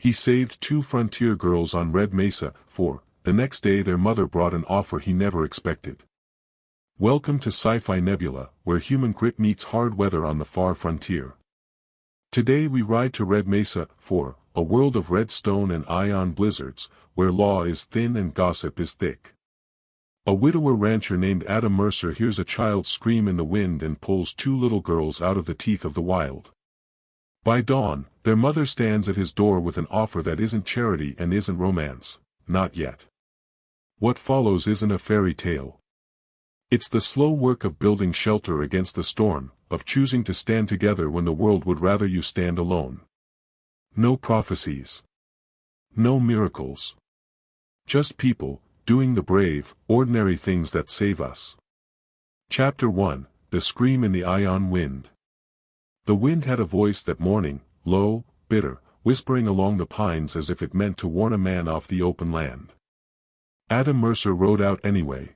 He saved 2 frontier girls on Red Mesa-4. The next day their mother brought an offer he never expected. Welcome to Sci-Fi Nebula, where human grit meets hard weather on the far frontier. Today we ride to Red Mesa-4, a world of redstone and ion blizzards, where law is thin and gossip is thick. A widower rancher named Adam Mercer hears a child scream in the wind and pulls 2 little girls out of the teeth of the wild. By dawn, their mother stands at his door with an offer that isn't charity and isn't romance, not yet. What follows isn't a fairy tale. It's the slow work of building shelter against the storm, of choosing to stand together when the world would rather you stand alone. No prophecies. No miracles. Just people, doing the brave, ordinary things that save us. Chapter 1, The Scream in the Ion Wind. The wind had a voice that morning, low, bitter, whispering along the pines as if it meant to warn a man off the open land. Adam Mercer rode out anyway.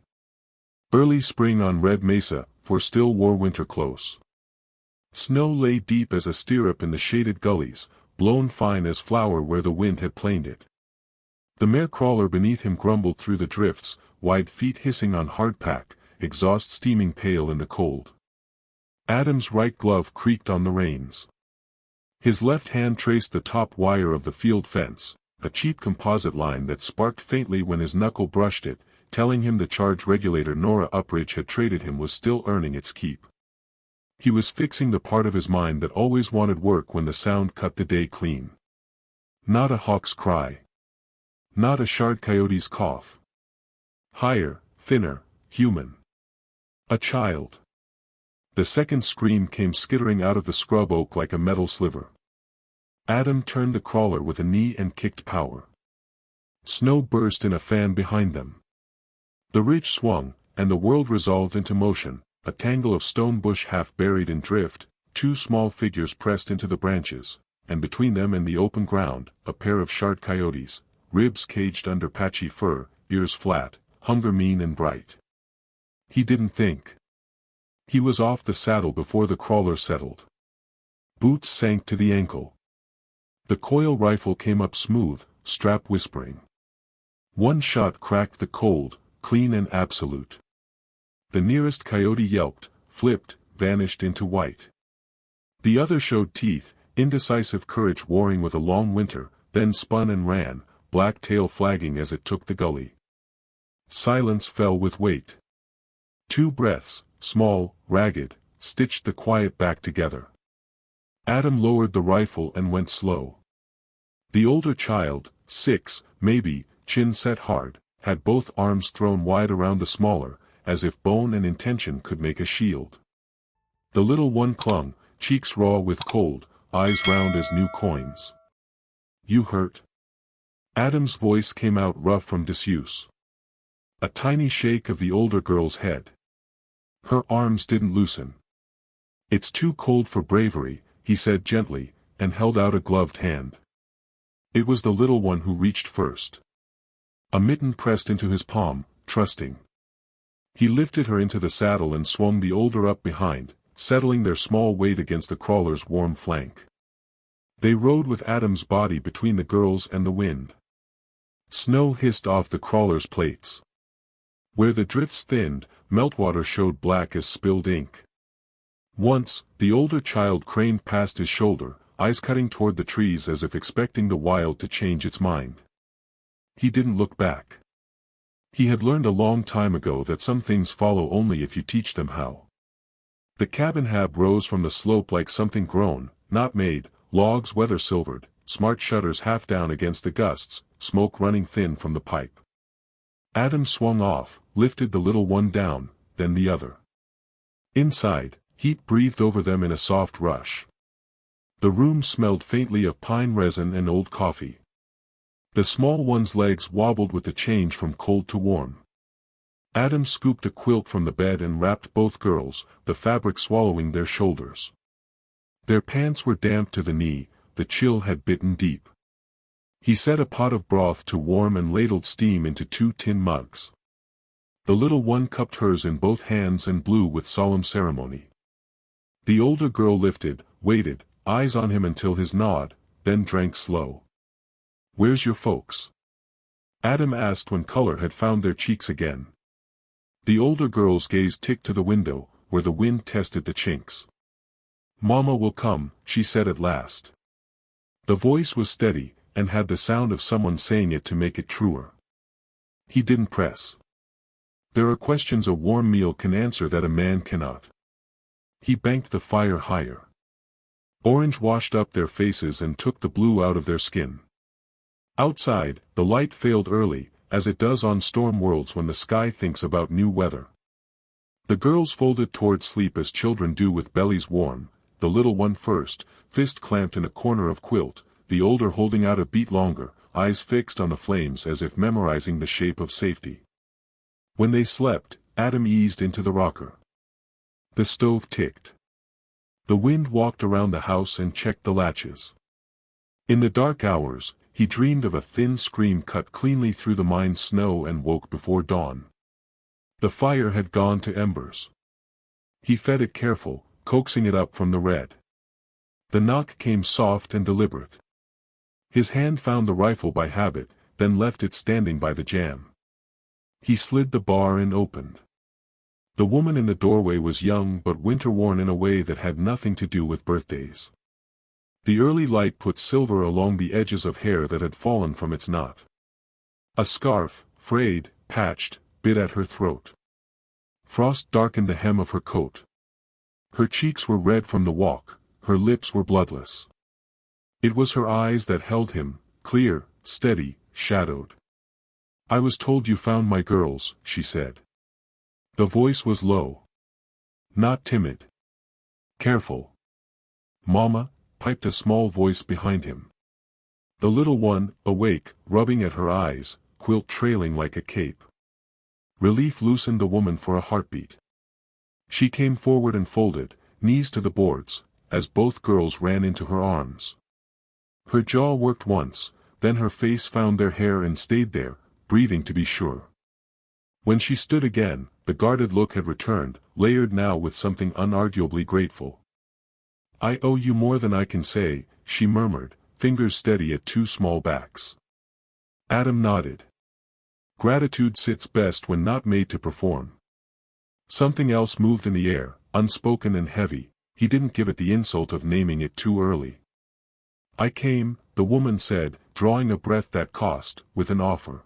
Early spring on Red Mesa-4 still wore winter close. Snow lay deep as a stirrup in the shaded gullies, blown fine as flour where the wind had planed it. The mare crawler beneath him grumbled through the drifts, wide feet hissing on hardpack, exhaust steaming pale in the cold. Adam's right glove creaked on the reins. His left hand traced the top wire of the field fence, a cheap composite line that sparked faintly when his knuckle brushed it, telling him the charge regulator Nora Upridge had traded him was still earning its keep. He was fixing the part of his mind that always wanted work when the sound cut the day clean. Not a hawk's cry. Not a shard-coyote's cough. Higher, thinner, human. A child. The second scream came skittering out of the scrub oak like a metal sliver. Adam turned the crawler with a knee and kicked power. Snow burst in a fan behind them. The ridge swung, and the world resolved into motion, a tangle of stone bush half buried in drift, 2 small figures pressed into the branches, and between them and the open ground, a pair of shard-coyotes, ribs caged under patchy fur, ears flat, hunger mean and bright. He didn't think. He was off the saddle before the crawler settled. Boots sank to the ankle. The coil rifle came up smooth, strap whispering. One shot cracked the cold, clean and absolute. The nearest coyote yelped, flipped, vanished into white. The other showed teeth, indecisive courage warring with a long winter, then spun and ran, black tail flagging as it took the gully. Silence fell with weight. 2 breaths, small, ragged, stitched the quiet back together. Adam lowered the rifle and went slow. The older child, 6, maybe, chin set hard, had both arms thrown wide around the smaller, as if bone and intention could make a shield. The little one clung, cheeks raw with cold, eyes round as new coins. You hurt? Adam's voice came out rough from disuse. A tiny shake of the older girl's head. Her arms didn't loosen. It's too cold for bravery, he said gently, and held out a gloved hand. It was the little one who reached first. A mitten pressed into his palm, trusting. He lifted her into the saddle and swung the older up behind, settling their small weight against the crawler's warm flank. They rode with Adam's body between the girls and the wind. Snow hissed off the crawler's plates. Where the drifts thinned, meltwater showed black as spilled ink. Once, the older child craned past his shoulder, eyes cutting toward the trees as if expecting the wild to change its mind. He didn't look back. He had learned a long time ago that some things follow only if you teach them how. The cabin hab rose from the slope like something grown, not made, logs weather-silvered, smart shutters half down against the gusts, smoke running thin from the pipe. Adam swung off, lifted the little one down, then the other. Inside, heat breathed over them in a soft rush. The room smelled faintly of pine resin and old coffee. The small one's legs wobbled with the change from cold to warm. Adam scooped a quilt from the bed and wrapped both girls, the fabric swallowing their shoulders. Their pants were damp to the knee, the chill had bitten deep. He set a pot of broth to warm and ladled steam into 2 tin mugs. The little one cupped hers in both hands and blew with solemn ceremony. The older girl lifted, waited, eyes on him until his nod, then drank slow. "Where's your folks?" Adam asked when color had found their cheeks again. The older girl's gaze ticked to the window, where the wind tested the chinks. "Mama will come," she said at last. The voice was steady, and had the sound of someone saying it to make it truer. He didn't press. There are questions a warm meal can answer that a man cannot. He banked the fire higher. Orange washed up their faces and took the blue out of their skin. Outside, the light failed early, as it does on storm worlds when the sky thinks about new weather. The girls folded toward sleep as children do with bellies warm, the little one first, fist clamped in a corner of quilt, the older holding out a beat longer, eyes fixed on the flames as if memorizing the shape of safety. When they slept, Adam eased into the rocker. The stove ticked. The wind walked around the house and checked the latches. In the dark hours, he dreamed of a thin scream cut cleanly through the mind's snow and woke before dawn. The fire had gone to embers. He fed it careful, coaxing it up from the red. The knock came soft and deliberate. His hand found the rifle by habit, then left it standing by the jamb. He slid the bar and opened. The woman in the doorway was young but winter-worn in a way that had nothing to do with birthdays. The early light put silver along the edges of hair that had fallen from its knot. A scarf, frayed, patched, bit at her throat. Frost darkened the hem of her coat. Her cheeks were red from the walk, her lips were bloodless. It was her eyes that held him, clear, steady, shadowed. "I was told you found my girls," she said. The voice was low. Not timid. Careful. "Mama," piped a small voice behind him. The little one, awake, rubbing at her eyes, quilt trailing like a cape. Relief loosened the woman for a heartbeat. She came forward and folded, knees to the boards, as both girls ran into her arms. Her jaw worked once, then her face found their hair and stayed there, breathing to be sure. When she stood again, the guarded look had returned, layered now with something unarguably grateful. "I owe you more than I can say," she murmured, fingers steady at two small backs. Adam nodded. Gratitude sits best when not made to perform. Something else moved in the air, unspoken and heavy. He didn't give it the insult of naming it too early. "I came," the woman said, drawing a breath that cost, with an offer.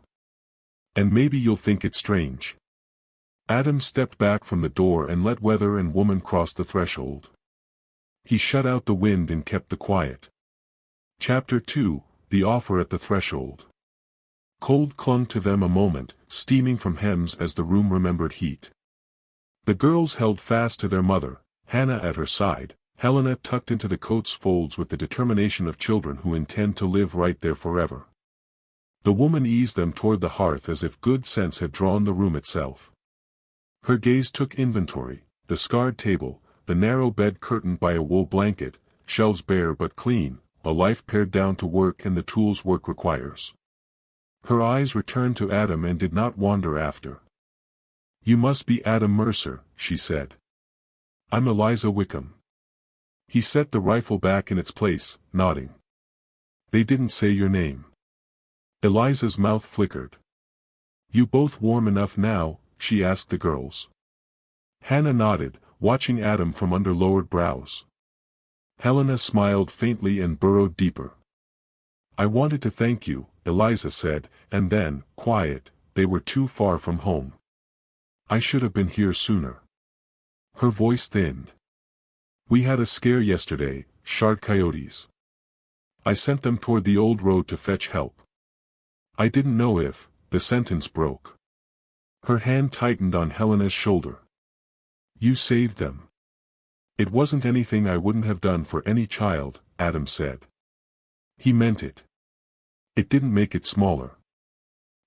"And maybe you'll think it strange." Adam stepped back from the door and let weather and woman cross the threshold. He shut out the wind and kept the quiet. Chapter 2, The Offer at the Threshold. Cold clung to them a moment, steaming from hems as the room remembered heat. The girls held fast to their mother, Hannah at her side, Helena tucked into the coat's folds with the determination of children who intend to live right there forever. The woman eased them toward the hearth as if good sense had drawn the room itself. Her gaze took inventory, the scarred table, the narrow bed curtained by a wool blanket, shelves bare but clean, a life pared down to work and the tools work requires. Her eyes returned to Adam and did not wander after. "You must be Adam Mercer," she said. "I'm Eliza Wickham." He set the rifle back in its place, nodding. "They didn't say your name." Eliza's mouth flickered. "You both warm enough now?" she asked the girls. Hannah nodded, watching Adam from under lowered brows. Helena smiled faintly and burrowed deeper. "I wanted to thank you," Eliza said, and then, quiet, "they were too far from home. I should have been here sooner." Her voice thinned. "We had a scare yesterday, shard-coyotes. I sent them toward the old road to fetch help. I didn't know if," the sentence broke. Her hand tightened on Helena's shoulder. "You saved them." "It wasn't anything I wouldn't have done for any child," Adam said. He meant it. It didn't make it smaller.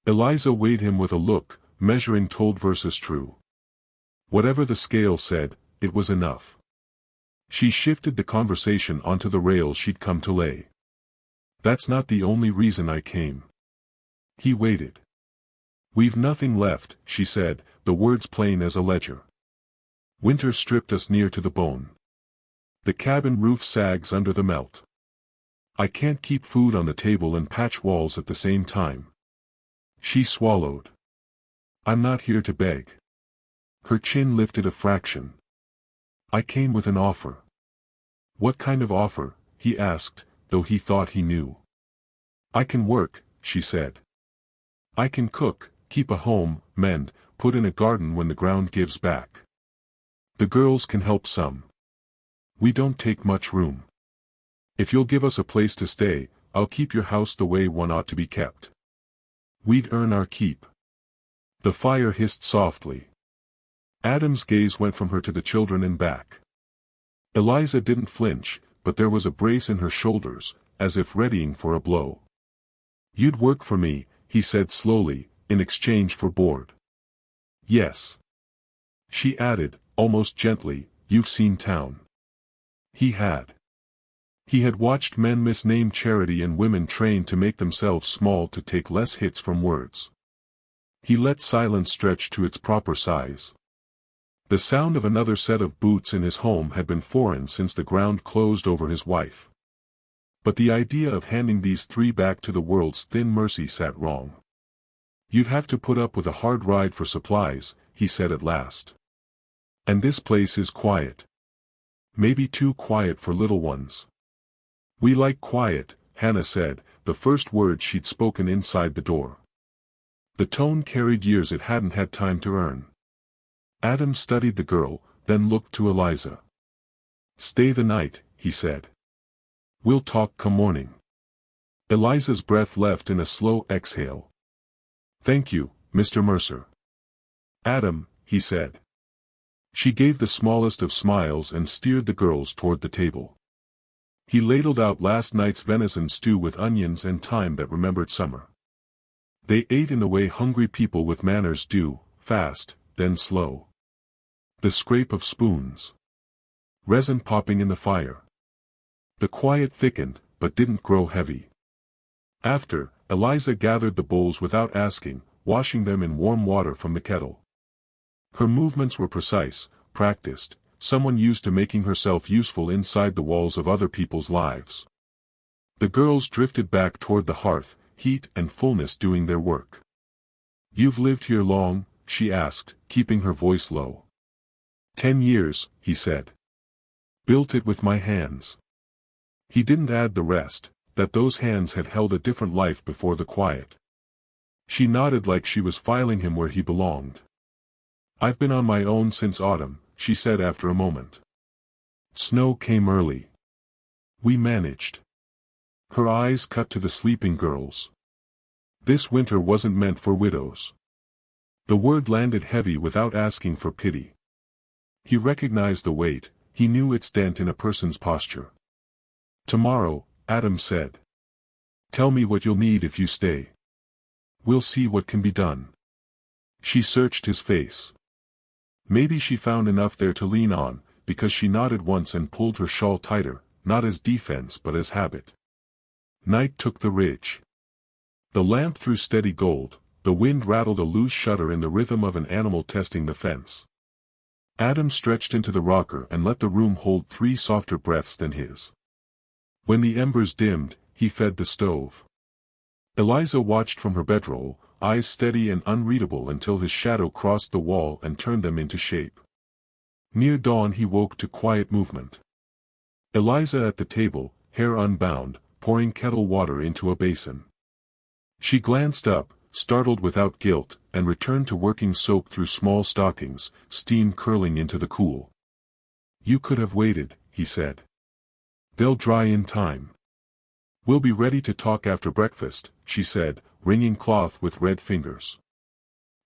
Eliza weighed him with a look, measuring told versus true. Whatever the scale said, it was enough. She shifted the conversation onto the rails she'd come to lay. "That's not the only reason I came." He waited. "We've nothing left," she said, the words plain as a ledger. "Winter stripped us near to the bone. The cabin roof sags under the melt. I can't keep food on the table and patch walls at the same time. She swallowed. I'm not here to beg. Her chin lifted a fraction. I came with an offer. What kind of offer? He asked, though he thought he knew. I can work, she said. I can cook, keep a home, mend, put in a garden when the ground gives back. The girls can help some. We don't take much room. If you'll give us a place to stay, I'll keep your house the way one ought to be kept. We'd earn our keep. The fire hissed softly. Adam's gaze went from her to the children and back. Eliza didn't flinch, but there was a brace in her shoulders, as if readying for a blow. You'd work for me, he said slowly, in exchange for board. Yes. She added, almost gently, you've seen town. He had. He had watched men misname charity and women trained to make themselves small to take less hits from words. He let silence stretch to its proper size. The sound of another set of boots in his home had been foreign since the ground closed over his wife. But the idea of handing these three back to the world's thin mercy sat wrong. You'd have to put up with a hard ride for supplies, he said at last. And this place is quiet. Maybe too quiet for little ones. We like quiet, Hannah said, the first word she'd spoken inside the door. The tone carried years it hadn't had time to earn. Adam studied the girl, then looked to Eliza. Stay the night, he said. We'll talk come morning. Eliza's breath left in a slow exhale. Thank you, Mr. Mercer. Adam, he said. She gave the smallest of smiles and steered the girls toward the table. He ladled out last night's venison stew with onions and thyme that remembered summer. They ate in the way hungry people with manners do, fast, then slow. The scrape of spoons. Resin popping in the fire. The quiet thickened, but didn't grow heavy. After, Eliza gathered the bowls without asking, washing them in warm water from the kettle. Her movements were precise, practiced, someone used to making herself useful inside the walls of other people's lives. The girls drifted back toward the hearth, heat and fullness doing their work. You've lived here long? She asked, keeping her voice low. 10 years, he said. Built it with my hands. He didn't add the rest, that those hands had held a different life before the quiet. She nodded like she was filing him where he belonged. I've been on my own since autumn, she said after a moment. Snow came early. We managed. Her eyes cut to the sleeping girls. This winter wasn't meant for widows. The word landed heavy without asking for pity. He recognized the weight, he knew its dent in a person's posture. Tomorrow, Adam said. Tell me what you'll need if you stay. We'll see what can be done. She searched his face. Maybe she found enough there to lean on, because she nodded once and pulled her shawl tighter, not as defense but as habit. Night took the ridge. The lamp threw steady gold, the wind rattled a loose shutter in the rhythm of an animal testing the fence. Adam stretched into the rocker and let the room hold 3 softer breaths than his. When the embers dimmed, he fed the stove. Eliza watched from her bedroll, eyes steady and unreadable until his shadow crossed the wall and turned them into shape. Near dawn he woke to quiet movement. Eliza at the table, hair unbound, pouring kettle water into a basin. She glanced up, startled without guilt, and returned to working soap through small stockings, steam curling into the cool. You could have waited, he said. They'll dry in time. We'll be ready to talk after breakfast, she said, wringing cloth with red fingers.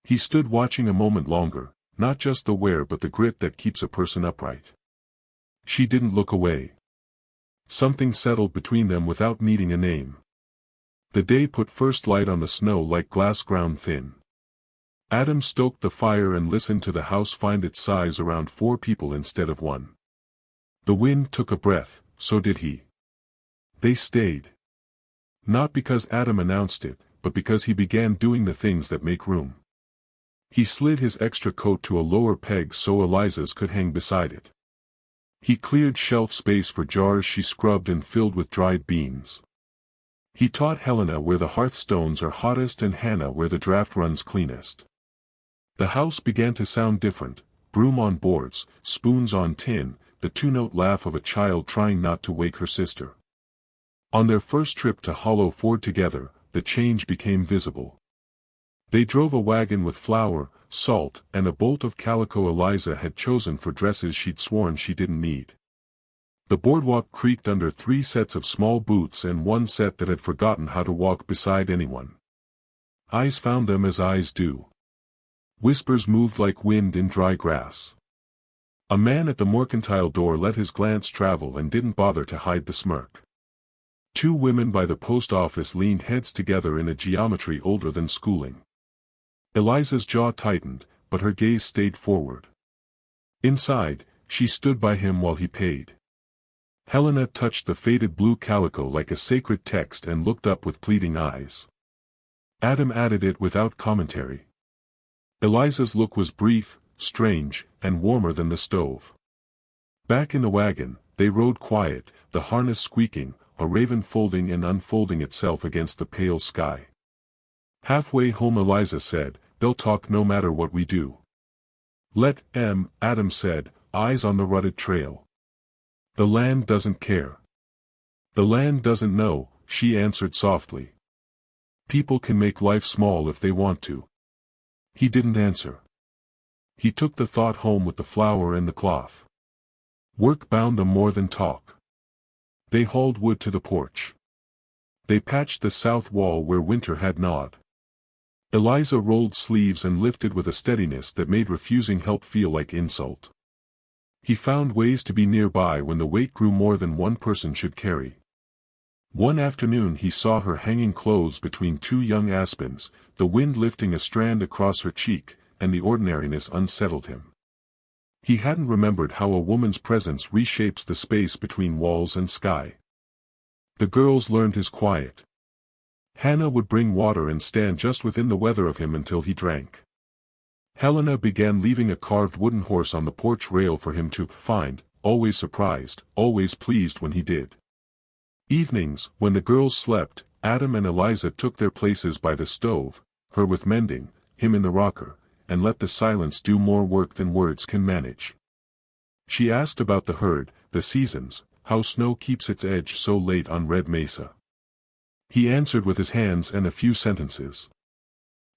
He stood watching a moment longer, not just the wear but the grit that keeps a person upright. She didn't look away. Something settled between them without needing a name. The day put first light on the snow like glass ground thin. Adam stoked the fire and listened to the house find its size around 4 people instead of 1. The wind took a breath, so did he. They stayed. Not because Adam announced it, but because he began doing the things that make room. He slid his extra coat to a lower peg so Eliza's could hang beside it. He cleared shelf space for jars she scrubbed and filled with dried beans. He taught Helena where the hearthstones are hottest and Hannah where the draft runs cleanest. The house began to sound different, broom on boards, spoons on tin, the two-note laugh of a child trying not to wake her sister. On their first trip to Hollow Ford together, the change became visible. They drove a wagon with flour, salt, and a bolt of calico Eliza had chosen for dresses she'd sworn she didn't need. The boardwalk creaked under 3 sets of small boots and 1 set that had forgotten how to walk beside anyone. Eyes found them as eyes do. Whispers moved like wind in dry grass. A man at the mercantile door let his glance travel and didn't bother to hide the smirk. 2 women by the post office leaned heads together in a geometry older than schooling. Eliza's jaw tightened, but her gaze stayed forward. Inside, she stood by him while he paid. Helena touched the faded blue calico like a sacred text and looked up with pleading eyes. Adam added it without commentary. Eliza's look was brief, strange, and warmer than the stove. Back in the wagon, they rode quiet, the harness squeaking, a raven folding and unfolding itself against the pale sky. Halfway home Eliza said, "They'll talk no matter what we do." "Let 'em," Adam said, eyes on the rutted trail. "The land doesn't care." "The land doesn't know," she answered softly. "People can make life small if they want to." He didn't answer. He took the thought home with the flour and the cloth. Work bound them more than talk. They hauled wood to the porch. They patched the south wall where winter had gnawed. Eliza rolled sleeves and lifted with a steadiness that made refusing help feel like insult. He found ways to be nearby when the weight grew more than one person should carry. One afternoon he saw her hanging clothes between 2 young aspens, the wind lifting a strand across her cheek, and the ordinariness unsettled him. He hadn't remembered how a woman's presence reshapes the space between walls and sky. The girls learned his quiet. Hannah would bring water and stand just within the weather of him until he drank. Helena began leaving a carved wooden horse on the porch rail for him to find, always surprised, always pleased when he did. Evenings, when the girls slept, Adam and Eliza took their places by the stove, her with mending, him in the rocker, and let the silence do more work than words can manage. She asked about the herd, the seasons, how snow keeps its edge so late on Red Mesa. He answered with his hands and a few sentences.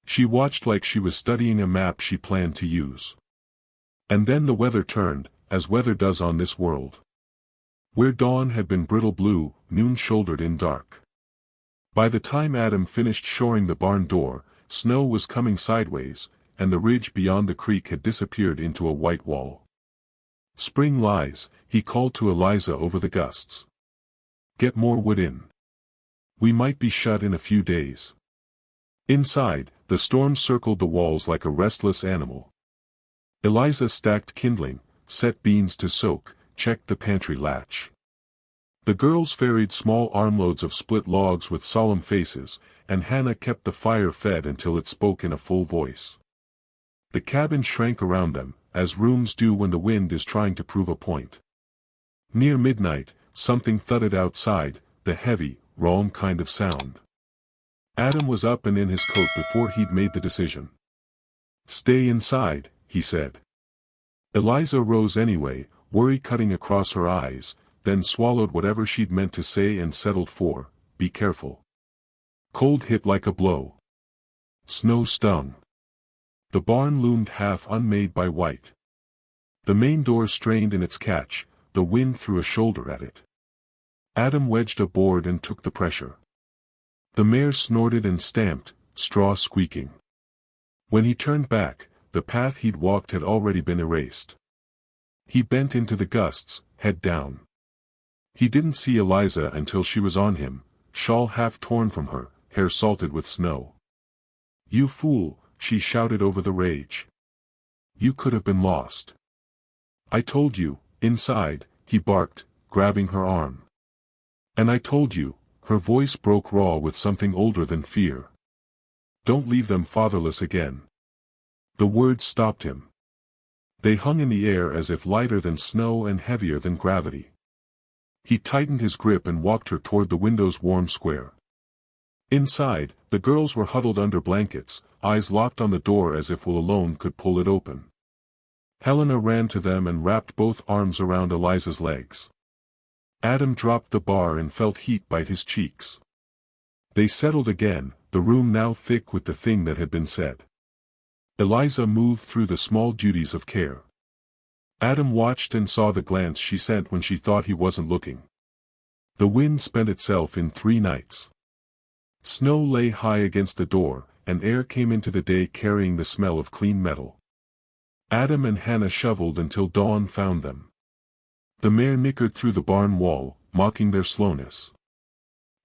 She watched like she was studying a map she planned to use. And then the weather turned, as weather does on this world. Where dawn had been brittle blue, noon shouldered in dark. By the time Adam finished shoring the barn door, snow was coming sideways, and the ridge beyond the creek had disappeared into a white wall. "Spring lies," he called to Eliza over the gusts. "Get more wood in. We might be shut in a few days." Inside, the storm circled the walls like a restless animal. Eliza stacked kindling, set beans to soak, checked the pantry latch. The girls ferried small armloads of split logs with solemn faces, and Hannah kept the fire fed until it spoke in a full voice. The cabin shrank around them, as rooms do when the wind is trying to prove a point. Near midnight, something thudded outside, the heavy, wrong kind of sound. Adam was up and in his coat before he'd made the decision. "Stay inside," he said. Eliza rose anyway, worry cutting across her eyes, then swallowed whatever she'd meant to say and settled for, "Be careful." Cold hit like a blow. Snow stung. The barn loomed half unmade by white. The main door strained in its catch, the wind threw a shoulder at it. Adam wedged a board and took the pressure. The mare snorted and stamped, straw squeaking. When he turned back, the path he'd walked had already been erased. He bent into the gusts, head down. He didn't see Eliza until she was on him, shawl half torn from her, hair salted with snow. "You fool," she shouted over the rage. "You could have been lost." "I told you," inside, he barked, grabbing her arm. "And I told you," her voice broke raw with something older than fear. "Don't leave them fatherless again." The words stopped him. They hung in the air as if lighter than snow and heavier than gravity. He tightened his grip and walked her toward the window's warm square. Inside, the girls were huddled under blankets, eyes locked on the door as if will alone could pull it open. Helena ran to them and wrapped both arms around Eliza's legs. Adam dropped the bar and felt heat bite his cheeks. They settled again, the room now thick with the thing that had been said. Eliza moved through the small duties of care. Adam watched and saw the glance she sent when she thought he wasn't looking. The wind spent itself in 3 nights. Snow lay high against the door, and air came into the day carrying the smell of clean metal. Adam and Hannah shoveled until dawn found them. The mare nickered through the barn wall, mocking their slowness.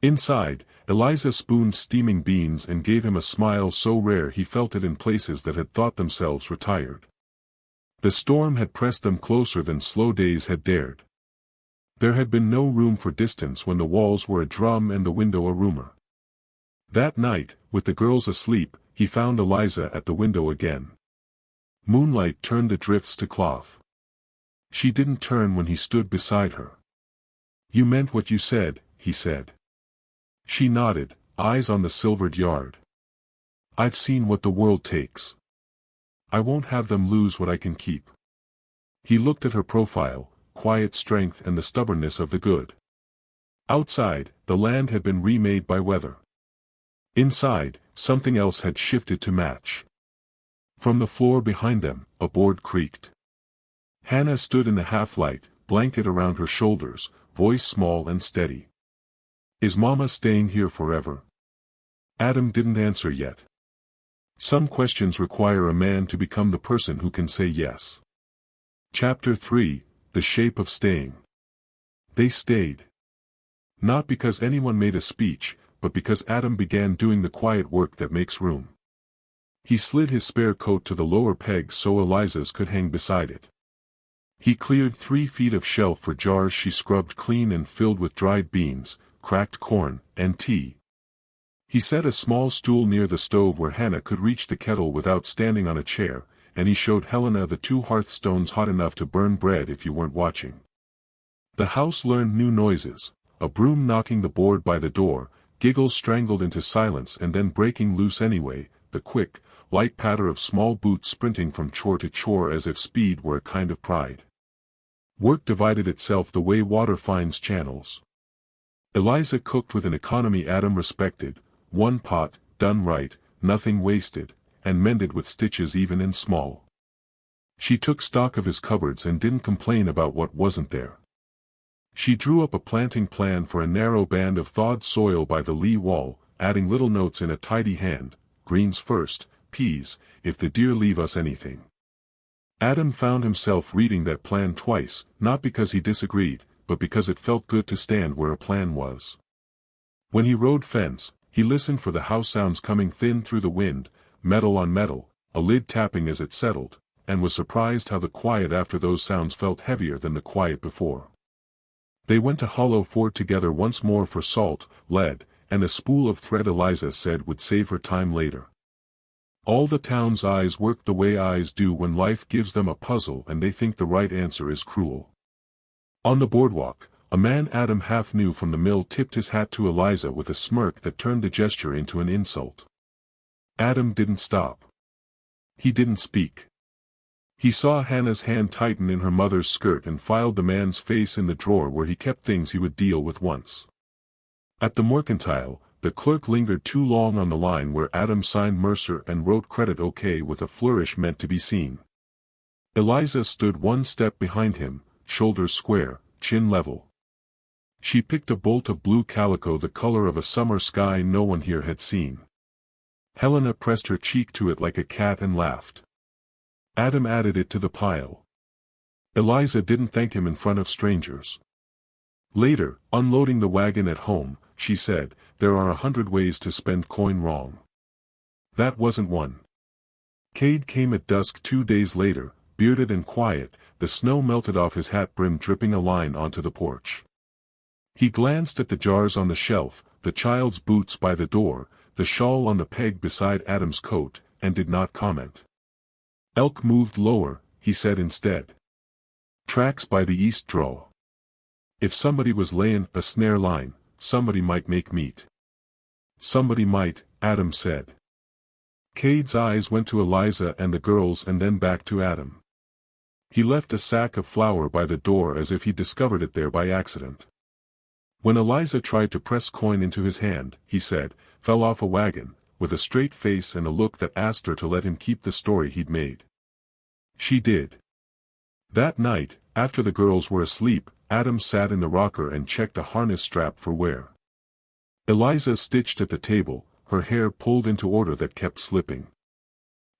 Inside, Eliza spooned steaming beans and gave him a smile so rare he felt it in places that had thought themselves retired. The storm had pressed them closer than slow days had dared. There had been no room for distance when the walls were a drum and the window a rumor. That night, with the girls asleep, he found Eliza at the window again. Moonlight turned the drifts to cloth. She didn't turn when he stood beside her. "You meant what you said," he said. She nodded, eyes on the silvered yard. "I've seen what the world takes. I won't have them lose what I can keep." He looked at her profile, quiet strength and the stubbornness of the good. Outside, the land had been remade by weather. Inside, something else had shifted to match. From the floor behind them, a board creaked. Hannah stood in the half-light, blanket around her shoulders, voice small and steady. "Is Mama staying here forever?" Adam didn't answer yet. Some questions require a man to become the person who can say yes. Chapter 3, The Shape of Staying. They stayed. Not because anyone made a speech, but because Adam began doing the quiet work that makes room. He slid his spare coat to the lower peg so Eliza's could hang beside it. He cleared 3 feet of shelf for jars she scrubbed clean and filled with dried beans, cracked corn, and tea. He set a small stool near the stove where Hannah could reach the kettle without standing on a chair, and he showed Helena the 2 hearthstones hot enough to burn bread if you weren't watching. The house learned new noises, a broom knocking the board by the door, giggles strangled into silence and then breaking loose anyway, the quick, light patter of small boots sprinting from chore to chore as if speed were a kind of pride. Work divided itself the way water finds channels. Eliza cooked with an economy Adam respected, 1 pot, done right, nothing wasted, and mended with stitches even in small. She took stock of his cupboards and didn't complain about what wasn't there. She drew up a planting plan for a narrow band of thawed soil by the lee wall, adding little notes in a tidy hand: greens first, peas, if the deer leave us anything. Adam found himself reading that plan twice, not because he disagreed, but because it felt good to stand where a plan was. When he rode fence, he listened for the house sounds coming thin through the wind, metal on metal, a lid tapping as it settled, and was surprised how the quiet after those sounds felt heavier than the quiet before. They went to Hollow Ford together once more for salt, lead, and a spool of thread Eliza said would save her time later. All the town's eyes worked the way eyes do when life gives them a puzzle and they think the right answer is cruel. On the boardwalk, a man Adam half knew from the mill tipped his hat to Eliza with a smirk that turned the gesture into an insult. Adam didn't stop. He didn't speak. He saw Hannah's hand tighten in her mother's skirt and filed the man's face in the drawer where he kept things he would deal with once. At the mercantile, the clerk lingered too long on the line where Adam signed Mercer and wrote credit OK with a flourish meant to be seen. Eliza stood 1 step behind him, shoulders square, chin level. She picked a bolt of blue calico the color of a summer sky no one here had seen. Helena pressed her cheek to it like a cat and laughed. Adam added it to the pile. Eliza didn't thank him in front of strangers. Later, unloading the wagon at home, she said, "There are 100 ways to spend coin wrong. That wasn't one." Cade came at dusk 2 days later, bearded and quiet, the snow melted off his hat brim dripping a line onto the porch. He glanced at the jars on the shelf, the child's boots by the door, the shawl on the peg beside Adam's coat, and did not comment. Elk moved lower, he said instead. Tracks by the east draw. If somebody was laying a snare line, somebody might make meat. Somebody might, Adam said. Cade's eyes went to Eliza and the girls and then back to Adam. He left a sack of flour by the door as if he discovered it there by accident. When Eliza tried to press coin into his hand, he said, fell off a wagon, with a straight face and a look that asked her to let him keep the story he'd made. She did. That night, after the girls were asleep, Adam sat in the rocker and checked a harness strap for wear. Eliza stitched at the table, her hair pulled into order that kept slipping.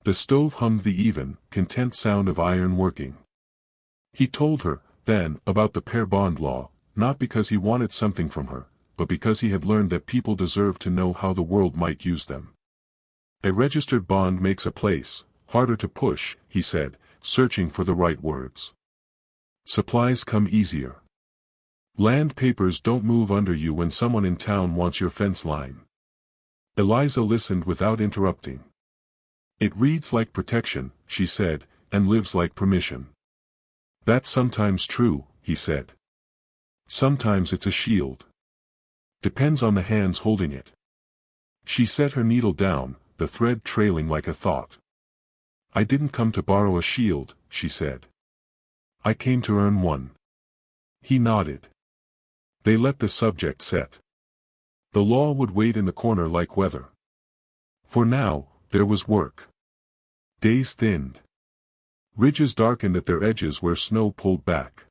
The stove hummed the even, content sound of iron working. He told her, then, about the pair bond law, not because he wanted something from her, but because he had learned that people deserved to know how the world might use them. A registered bond makes a place harder to push, he said, searching for the right words. Supplies come easier. Land papers don't move under you when someone in town wants your fence line. Eliza listened without interrupting. It reads like protection, she said, and lives like permission. That's sometimes true, he said. Sometimes it's a shield. Depends on the hands holding it. She set her needle down, the thread trailing like a thought. I didn't come to borrow a shield, she said. I came to earn one. He nodded. They let the subject set. The law would wait in the corner like weather. For now, there was work. Days thinned. Ridges darkened at their edges where snow pulled back.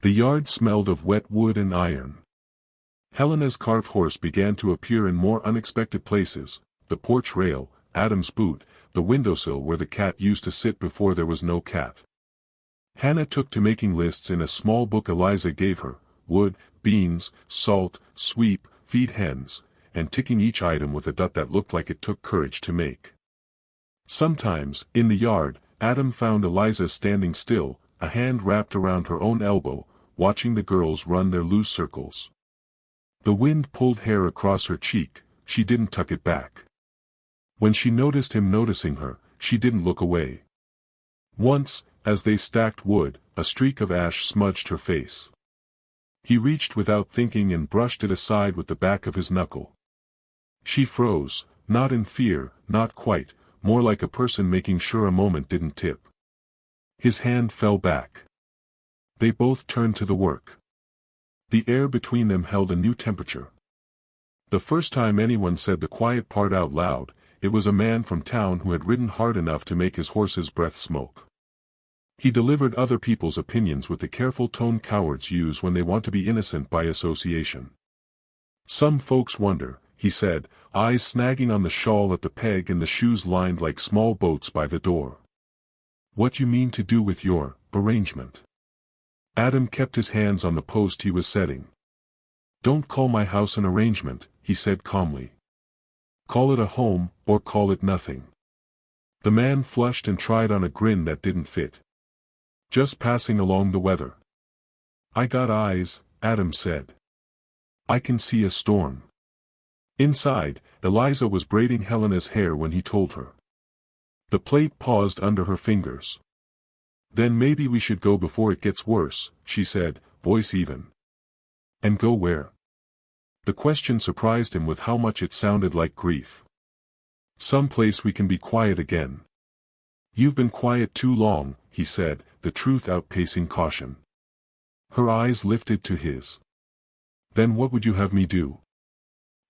The yard smelled of wet wood and iron. Helena's carved horse began to appear in more unexpected places, the porch rail, Adam's boot, the windowsill where the cat used to sit before there was no cat. Hannah took to making lists in a small book Eliza gave her, wood, beans, salt, sweep, feed hens, and ticking each item with a dot that looked like it took courage to make. Sometimes, in the yard, Adam found Eliza standing still, a hand wrapped around her own elbow, watching the girls run their loose circles. The wind pulled hair across her cheek, she didn't tuck it back. When she noticed him noticing her, she didn't look away. Once, as they stacked wood, a streak of ash smudged her face. He reached without thinking and brushed it aside with the back of his knuckle. She froze, not in fear, not quite, more like a person making sure a moment didn't tip. His hand fell back. They both turned to the work. The air between them held a new temperature. The first time anyone said the quiet part out loud, it was a man from town who had ridden hard enough to make his horse's breath smoke. He delivered other people's opinions with the careful tone cowards use when they want to be innocent by association. Some folks wonder, he said, eyes snagging on the shawl at the peg and the shoes lined like small boats by the door. What you mean to do with your arrangement? Adam kept his hands on the post he was setting. Don't call my house an arrangement, he said calmly. Call it a home, or call it nothing. The man flushed and tried on a grin that didn't fit. Just passing along the weather. I got eyes, Adam said. I can see a storm. Inside, Eliza was braiding Helena's hair when he told her. The plait paused under her fingers. Then maybe we should go before it gets worse, she said, voice even. And go where? The question surprised him with how much it sounded like grief. Some place we can be quiet again. You've been quiet too long, he said, the truth outpacing caution. Her eyes lifted to his. Then what would you have me do?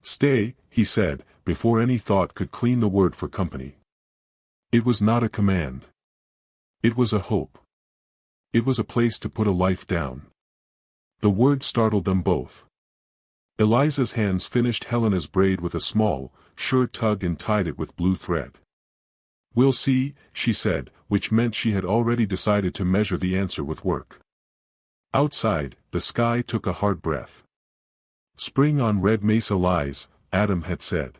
Stay, he said, before any thought could clean the word for company. It was not a command. It was a hope. It was a place to put a life down. The word startled them both. Eliza's hands finished Helena's braid with a small, sure tug and tied it with blue thread. We'll see, she said, which meant she had already decided to measure the answer with work. Outside, the sky took a hard breath. Spring on Red Mesa lies, Adam had said.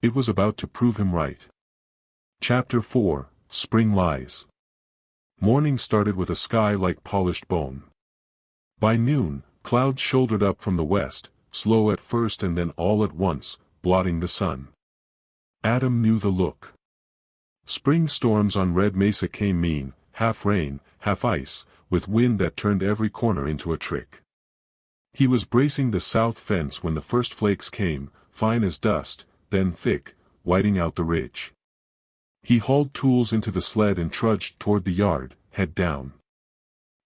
It was about to prove him right. Chapter 4, Spring Lies. Morning started with a sky like polished bone. By noon, clouds shouldered up from the west, slow at first and then all at once, blotting the sun. Adam knew the look. Spring storms on Red Mesa came mean, half rain, half ice, with wind that turned every corner into a trick. He was bracing the south fence when the first flakes came, fine as dust, then thick, whiting out the ridge. He hauled tools into the sled and trudged toward the yard, head down.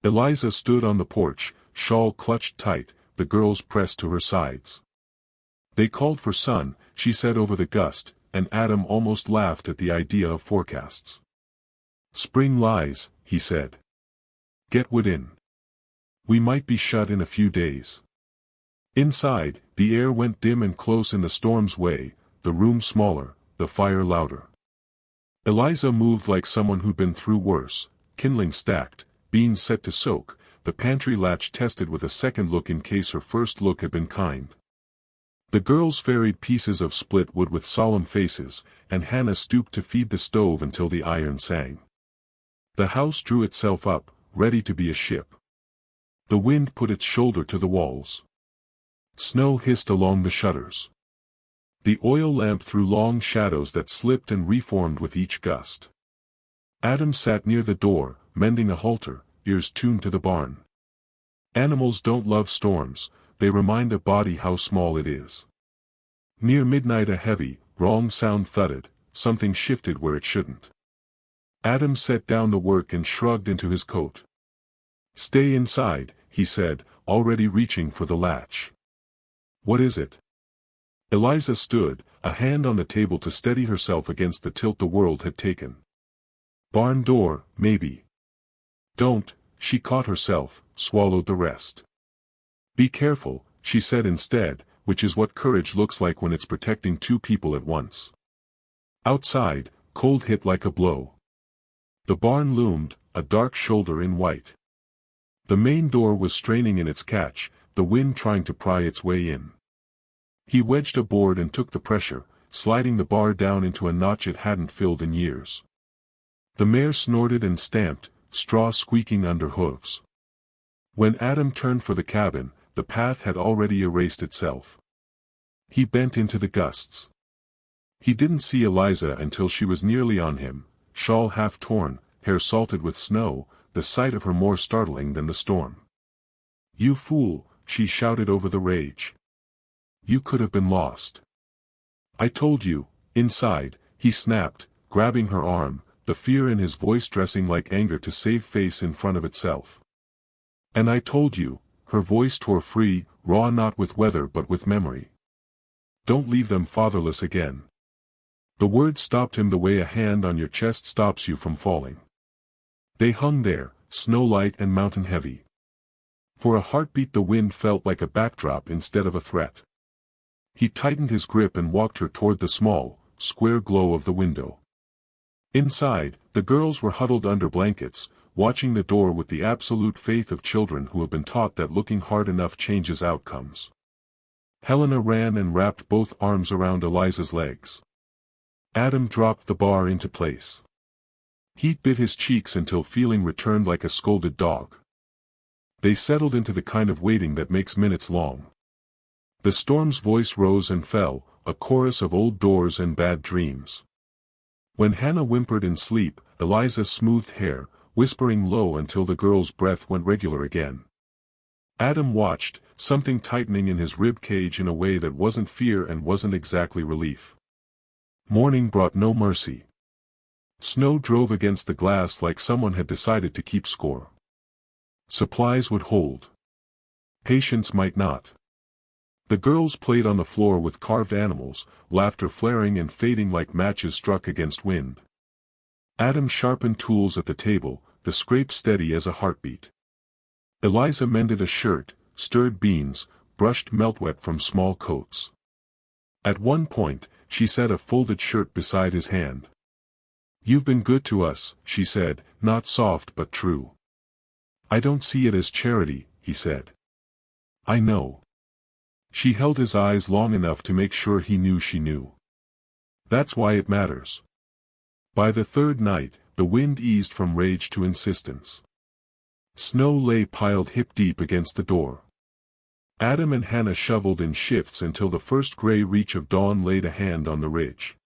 Eliza stood on the porch, shawl clutched tight, the girls pressed to her sides. They called for sun, she said over the gust, and Adam almost laughed at the idea of forecasts. Spring lies, he said. Get wood in. We might be shut in a few days. Inside, the air went dim and close in the storm's way, the room smaller, the fire louder. Eliza moved like someone who'd been through worse, kindling stacked, beans set to soak, the pantry latch tested with a second look in case her first look had been kind. The girls ferried pieces of split wood with solemn faces, and Hannah stooped to feed the stove until the iron sang. The house drew itself up, ready to be a ship. The wind put its shoulder to the walls. Snow hissed along the shutters. The oil lamp threw long shadows that slipped and reformed with each gust. Adam sat near the door, mending a halter, ears tuned to the barn. Animals don't love storms, they remind a body how small it is. Near midnight a heavy, wrong sound thudded, something shifted where it shouldn't. Adam set down the work and shrugged into his coat. Stay inside, he said, already reaching for the latch. What is it? Eliza stood, a hand on the table to steady herself against the tilt the world had taken. Barn door, maybe. Don't, she caught herself, swallowed the rest. Be careful, she said instead, which is what courage looks like when it's protecting two people at once. Outside, cold hit like a blow. The barn loomed, a dark shoulder in white. The main door was straining in its catch, the wind trying to pry its way in. He wedged a board and took the pressure, sliding the bar down into a notch it hadn't filled in years. The mare snorted and stamped, straw squeaking under hooves. When Adam turned for the cabin, the path had already erased itself. He bent into the gusts. He didn't see Eliza until she was nearly on him, shawl half torn, hair salted with snow, the sight of her more startling than the storm. You fool, she shouted over the rage. You could have been lost. I told you, inside, he snapped, grabbing her arm, the fear in his voice dressing like anger to save face in front of itself. And I told you, her voice tore free, raw not with weather but with memory. Don't leave them fatherless again. The word stopped him the way a hand on your chest stops you from falling. They hung there, snow light and mountain heavy. For a heartbeat the wind felt like a backdrop instead of a threat. He tightened his grip and walked her toward the small, square glow of the window. Inside, the girls were huddled under blankets, watching the door with the absolute faith of children who have been taught that looking hard enough changes outcomes. Helena ran and wrapped both arms around Eliza's legs. Adam dropped the bar into place. Heat bit his cheeks until feeling returned like a scolded dog. They settled into the kind of waiting that makes minutes long. The storm's voice rose and fell, a chorus of old doors and bad dreams. When Hannah whimpered in sleep, Eliza smoothed hair, whispering low until the girl's breath went regular again. Adam watched, something tightening in his rib cage in a way that wasn't fear and wasn't exactly relief. Morning brought no mercy. Snow drove against the glass like someone had decided to keep score. Supplies would hold. Patience might not. The girls played on the floor with carved animals, laughter flaring and fading like matches struck against wind. Adam sharpened tools at the table, the scrape steady as a heartbeat. Eliza mended a shirt, stirred beans, brushed meltwet from small coats. At one point, she set a folded shirt beside his hand. You've been good to us, she said, not soft but true. I don't see it as charity, he said. I know. She held his eyes long enough to make sure he knew she knew. That's why it matters. By the third night, the wind eased from rage to insistence. Snow lay piled hip-deep against the door. Adam and Hannah shoveled in shifts until the first gray reach of dawn laid a hand on the ridge.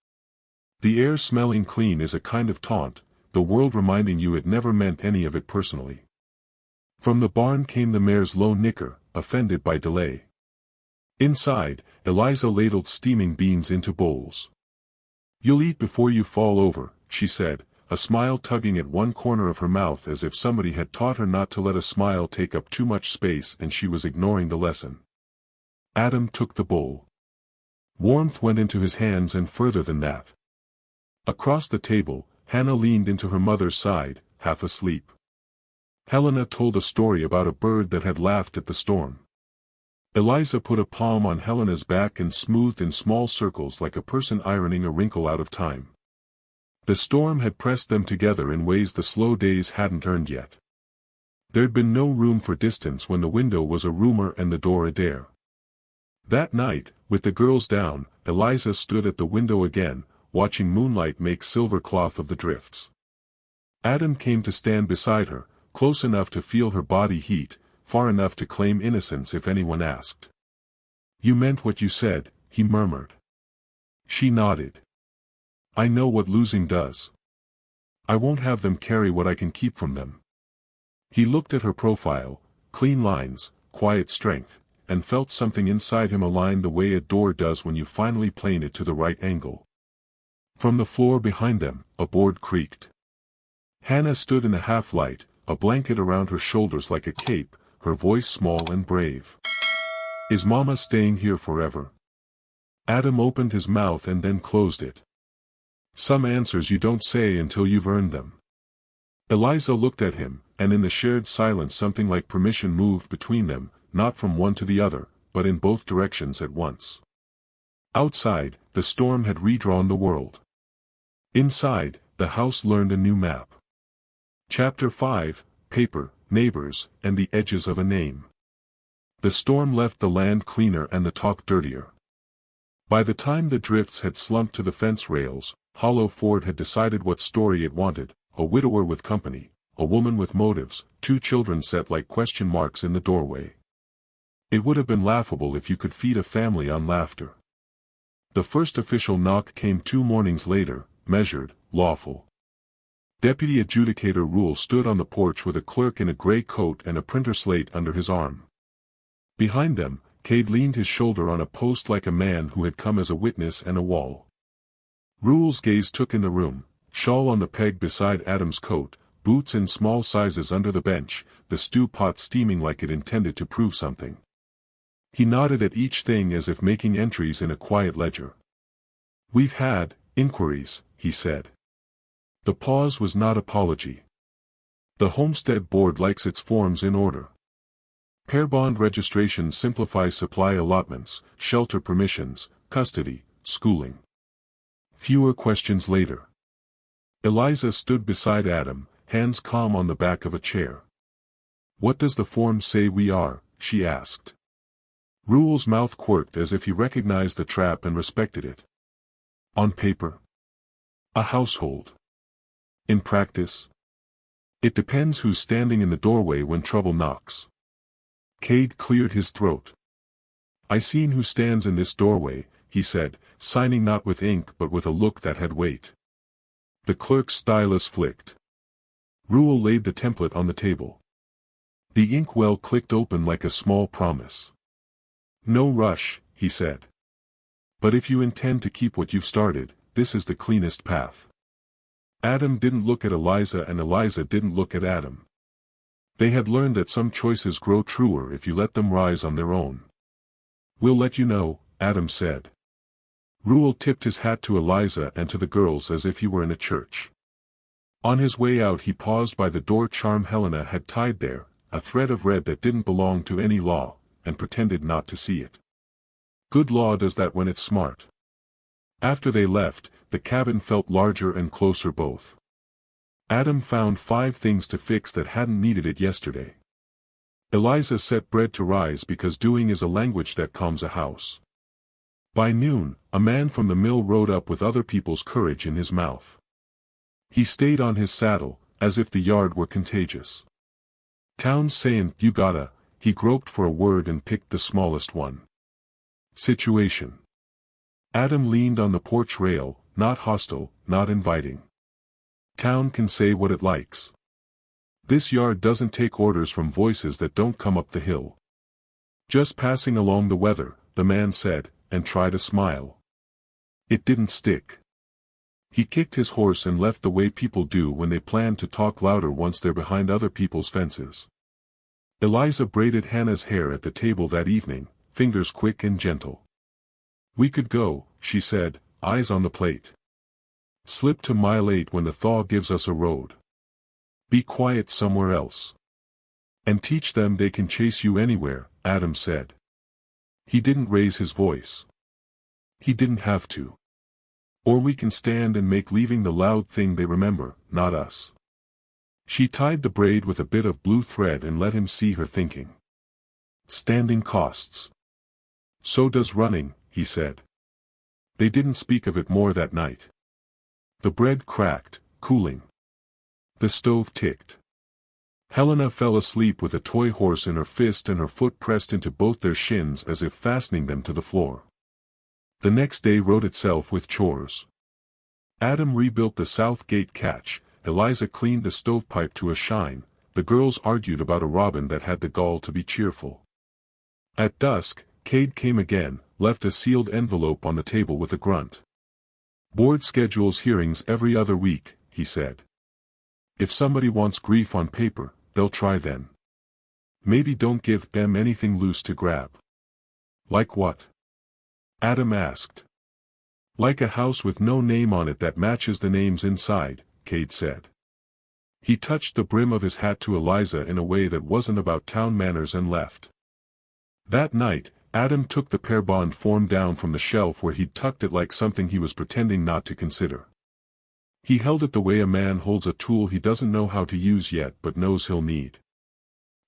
The air smelling clean is a kind of taunt, the world reminding you it never meant any of it personally. From the barn came the mare's low nicker, offended by delay. Inside, Eliza ladled steaming beans into bowls. "You'll eat before you fall over," she said, a smile tugging at one corner of her mouth as if somebody had taught her not to let a smile take up too much space and she was ignoring the lesson. Adam took the bowl. Warmth went into his hands and further than that. Across the table, Hannah leaned into her mother's side, half asleep. Helena told a story about a bird that had laughed at the storm. Eliza put a palm on Helena's back and smoothed in small circles like a person ironing a wrinkle out of time. The storm had pressed them together in ways the slow days hadn't earned yet. There'd been no room for distance when the window was a rumor and the door a dare. That night, with the girls down, Eliza stood at the window again, watching moonlight make silver cloth of the drifts. Adam came to stand beside her, close enough to feel her body heat, far enough to claim innocence if anyone asked. "You meant what you said," he murmured. She nodded. "I know what losing does. I won't have them carry what I can keep from them." He looked at her profile, clean lines, quiet strength, and felt something inside him align the way a door does when you finally plane it to the right angle. From the floor behind them, a board creaked. Hannah stood in the half-light, a blanket around her shoulders like a cape, her voice small and brave. "Is Mama staying here forever?" Adam opened his mouth and then closed it. "Some answers you don't say until you've earned them." Eliza looked at him, and in the shared silence something like permission moved between them, not from one to the other, but in both directions at once. Outside, the storm had redrawn the world. Inside, the house learned a new map. Chapter 5, Paper, Neighbors, and the Edges of a Name. The storm left the land cleaner and the talk dirtier. By the time the drifts had slumped to the fence rails, Hollow Ford had decided what story it wanted: a widower with company, a woman with motives, two children set like question marks in the doorway. It would have been laughable if you could feed a family on laughter. The first official knock came 2 mornings later, measured, lawful. Deputy Adjudicator Rule stood on the porch with a clerk in a gray coat and a printer slate under his arm. Behind them, Cade leaned his shoulder on a post like a man who had come as a witness and a wall. Rule's gaze took in the room: shawl on the peg beside Adam's coat, boots in small sizes under the bench, the stew pot steaming like it intended to prove something. He nodded at each thing as if making entries in a quiet ledger. "We've had inquiries," he said. The pause was not apology. "The Homestead Board likes its forms in order. Pair bond registrations simplify supply allotments, shelter permissions, custody, schooling. Fewer questions later." Eliza stood beside Adam, hands calm on the back of a chair. "What does the form say we are?" she asked. Rule's mouth quirked as if he recognized the trap and respected it. "On paper, a household. In practice, it depends who's standing in the doorway when trouble knocks." Cade cleared his throat. "I seen who stands in this doorway," he said, signing not with ink but with a look that had weight. The clerk's stylus flicked. Rule laid the template on the table. The inkwell clicked open like a small promise. "No rush," he said. "But if you intend to keep what you've started, this is the cleanest path." Adam didn't look at Eliza and Eliza didn't look at Adam. They had learned that some choices grow truer if you let them rise on their own. "We'll let you know," Adam said. Rule tipped his hat to Eliza and to the girls as if he were in a church. On his way out he paused by the door charm Helena had tied there, a thread of red that didn't belong to any law, and pretended not to see it. Good law does that when it's smart. After they left, the cabin felt larger and closer both. Adam found 5 things to fix that hadn't needed it yesterday. Eliza set bread to rise because doing is a language that calms a house. By noon, a man from the mill rode up with other people's courage in his mouth. He stayed on his saddle, as if the yard were contagious. "Town's sayin' you gotta," he groped for a word and picked the smallest one. "Situation." Adam leaned on the porch rail, not hostile, not inviting. Town can say what it likes. This yard doesn't take orders from voices that don't come up the hill. Just passing along the weather, the man said, and tried a smile. It didn't stick. He kicked his horse and left the way people do when they plan to talk louder once they're behind other people's fences. Eliza braided Hannah's hair at the table that evening, fingers quick and gentle. We could go, she said, eyes on the plate. Slip to mile 8 when the thaw gives us a road. Be quiet somewhere else. And teach them they can chase you anywhere, Adam said. He didn't raise his voice. He didn't have to. Or we can stand and make leaving the loud thing they remember, not us. She tied the braid with a bit of blue thread and let him see her thinking. Standing costs. So does running, he said. They didn't speak of it more that night. The bread cracked, cooling. The stove ticked. Helena fell asleep with a toy horse in her fist and her foot pressed into both their shins as if fastening them to the floor. The next day wrote itself with chores. Adam rebuilt the south gate catch, Eliza cleaned the stovepipe to a shine, the girls argued about a robin that had the gall to be cheerful. At dusk, Cade came again, left a sealed envelope on the table with a grunt. Board schedules hearings every other week, he said. If somebody wants grief on paper, they'll try then. Maybe don't give them anything loose to grab. Like what? Adam asked. Like a house with no name on it that matches the names inside, Cade said. He touched the brim of his hat to Eliza in a way that wasn't about town manners and left. That night, Adam took the pair bond form down from the shelf where he'd tucked it like something he was pretending not to consider. He held it the way a man holds a tool he doesn't know how to use yet but knows he'll need.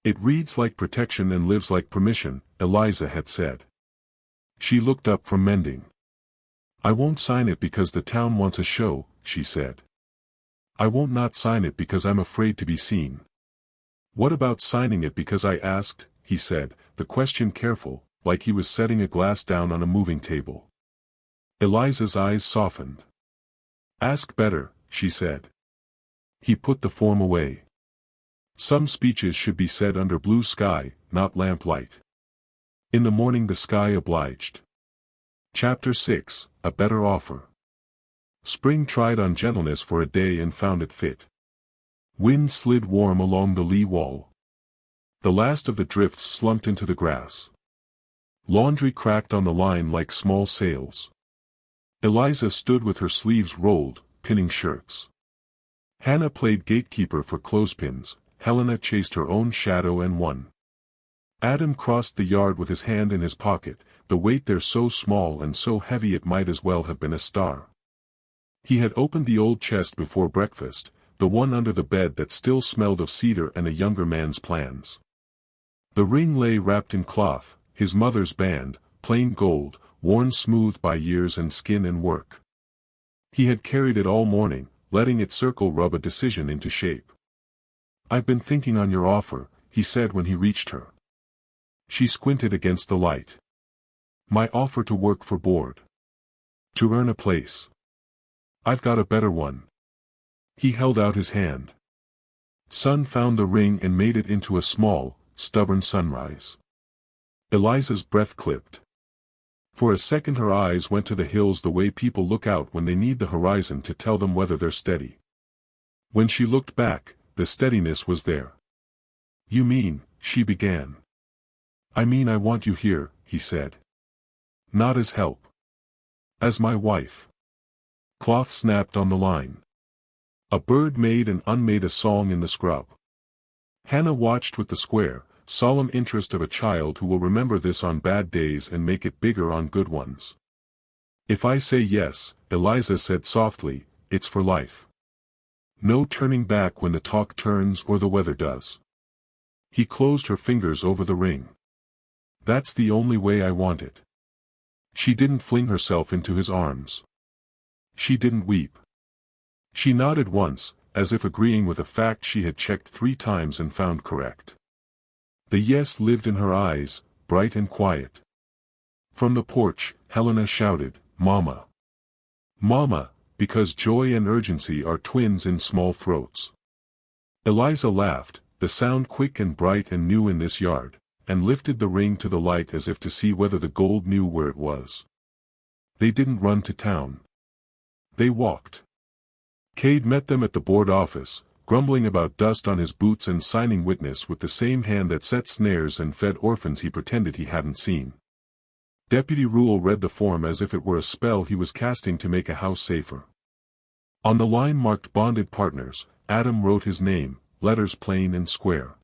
It reads like protection and lives like permission, Eliza had said. She looked up from mending. I won't sign it because the town wants a show, she said. I won't not sign it because I'm afraid to be seen. What about signing it because I asked, he said, the question careful, like he was setting a glass down on a moving table. Eliza's eyes softened. Ask better, she said. He put the form away. Some speeches should be said under blue sky, not lamplight. In the morning the sky obliged. Chapter 6, A Better Offer. Spring tried on gentleness for a day and found it fit. Wind slid warm along the lee wall. The last of the drifts slumped into the grass. Laundry cracked on the line like small sails. Eliza stood with her sleeves rolled, pinning shirts. Hannah played gatekeeper for clothespins, Helena chased her own shadow and won. Adam crossed the yard with his hand in his pocket, the weight there so small and so heavy it might as well have been a star. He had opened the old chest before breakfast, the one under the bed that still smelled of cedar and a younger man's plans. The ring lay wrapped in cloth, his mother's band, plain gold, worn smooth by years and skin and work. He had carried it all morning, letting its circle rub a decision into shape. I've been thinking on your offer, he said when he reached her. She squinted against the light. My offer to work for board. To earn a place. I've got a better one. He held out his hand. Sun found the ring and made it into a small, stubborn sunrise. Eliza's breath clipped. For a second her eyes went to the hills the way people look out when they need the horizon to tell them whether they're steady. When she looked back, the steadiness was there. You mean, she began. I mean I want you here, he said. Not as help. As my wife. Cloth snapped on the line. A bird made and unmade a song in the scrub. Hannah watched with the square, solemn interest of a child who will remember this on bad days and make it bigger on good ones. If I say yes, Eliza said softly, it's for life. No turning back when the talk turns or the weather does. He closed her fingers over the ring. That's the only way I want it. She didn't fling herself into his arms. She didn't weep. She nodded once, as if agreeing with a fact she had checked 3 times and found correct. The yes lived in her eyes, bright and quiet. From the porch, Helena shouted, Mama! Mama, because joy and urgency are twins in small throats. Eliza laughed, the sound quick and bright and new in this yard, and lifted the ring to the light as if to see whether the gold knew where it was. They didn't run to town. They walked. Cade met them at the board office, grumbling about dust on his boots and signing witness with the same hand that set snares and fed orphans he pretended he hadn't seen. Deputy Rule read the form as if it were a spell he was casting to make a house safer. On the line marked Bonded Partners, Adam wrote his name, letters plain and square.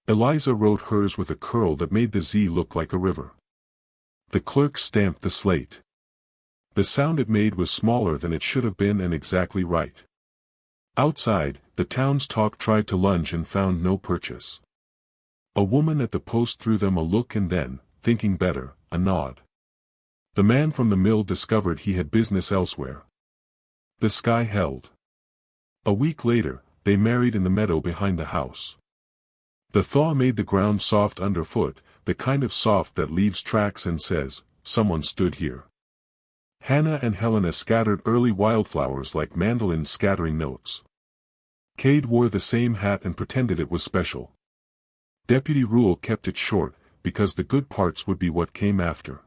Eliza wrote hers with a curl that made the Z look like a river. The clerk stamped the slate. The sound it made was smaller than it should have been and exactly right. Outside, the townstalk tried to lunge and found no purchase. A woman at the post threw them a look and then, thinking better, a nod. The man from the mill discovered he had business elsewhere. The sky held. A week later, they married in the meadow behind the house. The thaw made the ground soft underfoot, the kind of soft that leaves tracks and says, "Someone stood here." Hannah and Helena scattered early wildflowers like mandolins scattering notes. Cade wore the same hat and pretended it was special. Deputy Rule kept it short, because the good parts would be what came after.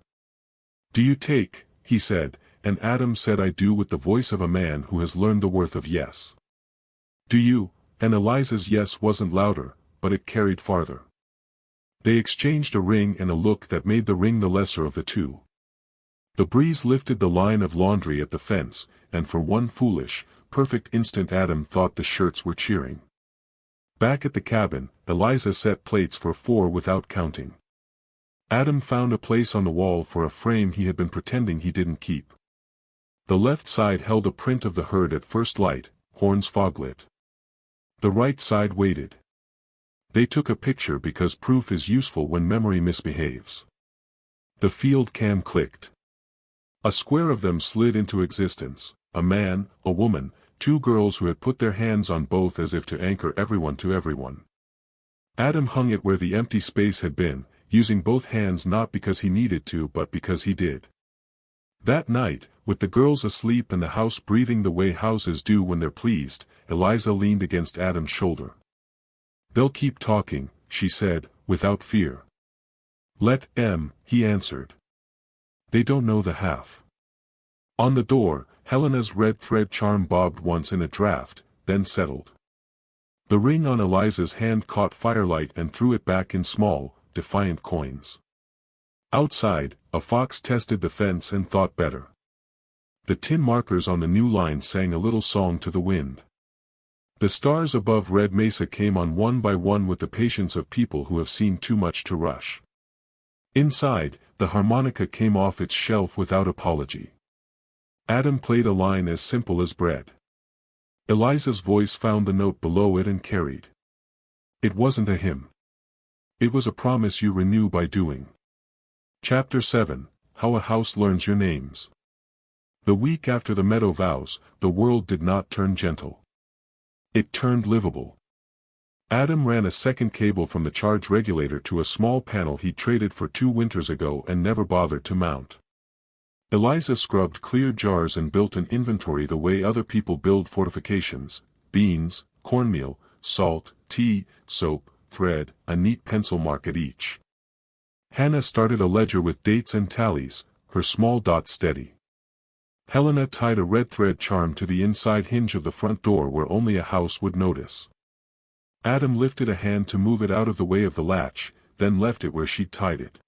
"Do you take," he said, and Adam said "I do" with the voice of a man who has learned the worth of yes. "Do you?" and Eliza's yes wasn't louder, but it carried farther. They exchanged a ring and a look that made the ring the lesser of the two. The breeze lifted the line of laundry at the fence, and for one foolish, perfect instant Adam thought the shirts were cheering. Back at the cabin, Eliza set plates for 4 without counting. Adam found a place on the wall for a frame he had been pretending he didn't keep. The left side held a print of the herd at first light, horns foglit. The right side waited. They took a picture because proof is useful when memory misbehaves. The field cam clicked. A square of them slid into existence, a man, a woman, 2 girls who had put their hands on both as if to anchor everyone to everyone. Adam hung it where the empty space had been, using both hands not because he needed to but because he did. That night, with the girls asleep and the house breathing the way houses do when they're pleased, Eliza leaned against Adam's shoulder. "They'll keep talking," she said, without fear. "Let 'em," he answered. "They don't know the half." On the door, Helena's red thread charm bobbed once in a draft, then settled. The ring on Eliza's hand caught firelight and threw it back in small, defiant coins. Outside, a fox tested the fence and thought better. The tin markers on the new line sang a little song to the wind. The stars above Red Mesa came on one by one with the patience of people who have seen too much to rush. Inside, the harmonica came off its shelf without apology. Adam played a line as simple as bread. Eliza's voice found the note below it and carried. It wasn't a hymn. It was a promise you renew by doing. Chapter 7, How a House Learns Your Names. The week after the meadow vows, the world did not turn gentle. It turned livable. Adam ran a second cable from the charge regulator to a small panel he traded for 2 winters ago and never bothered to mount. Eliza scrubbed clear jars and built an inventory the way other people build fortifications: beans, cornmeal, salt, tea, soap, thread, a neat pencil mark at each. Hannah started a ledger with dates and tallies, her small dot steady. Helena tied a red thread charm to the inside hinge of the front door where only a house would notice. Adam lifted a hand to move it out of the way of the latch, then left it where she'd tied it.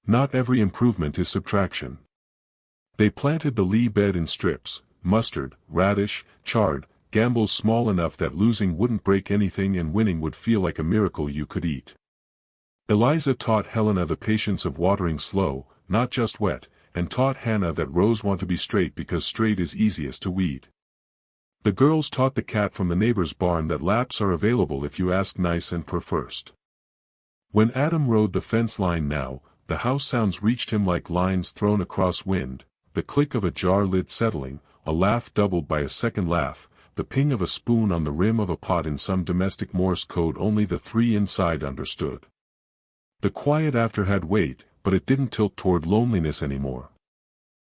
Not every improvement is subtraction. They planted the lee bed in strips: mustard, radish, chard, gambles small enough that losing wouldn't break anything and winning would feel like a miracle you could eat. Eliza taught Helena the patience of watering slow, not just wet, and taught Hannah that rows want to be straight because straight is easiest to weed. The girls taught the cat from the neighbor's barn that laps are available if you ask nice and purr first. When Adam rode the fence line now, the house sounds reached him like lines thrown across wind: the click of a jar lid settling, a laugh doubled by a second laugh, the ping of a spoon on the rim of a pot in some domestic Morse code only the 3 inside understood. The quiet after had weight, but it didn't tilt toward loneliness anymore.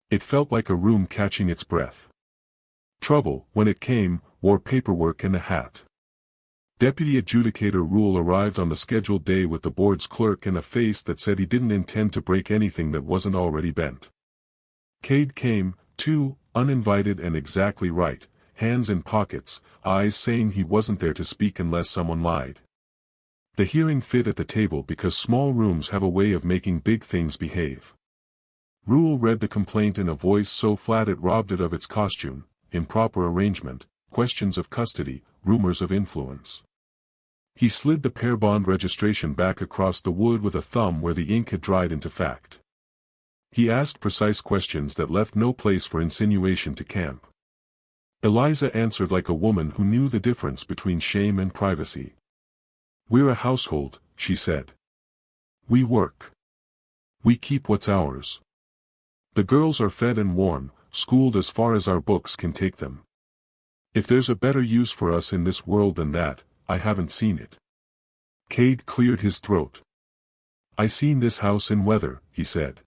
It felt like a room catching its breath. Trouble, when it came, wore paperwork and a hat. Deputy Adjudicator Rule arrived on the scheduled day with the board's clerk and a face that said he didn't intend to break anything that wasn't already bent. Cade came, too, uninvited and exactly right, hands in pockets, eyes saying he wasn't there to speak unless someone lied. The hearing fit at the table because small rooms have a way of making big things behave. Rule read the complaint in a voice so flat it robbed it of its costume: improper arrangement, questions of custody, rumors of influence. He slid the pair bond registration back across the wood with a thumb where the ink had dried into fact. He asked precise questions that left no place for insinuation to camp. Eliza answered like a woman who knew the difference between shame and privacy. "We're a household," she said. "We work. We keep what's ours. The girls are fed and warm, schooled as far as our books can take them. If there's a better use for us in this world than that, I haven't seen it." Cade cleared his throat. "I seen this house in weather," he said.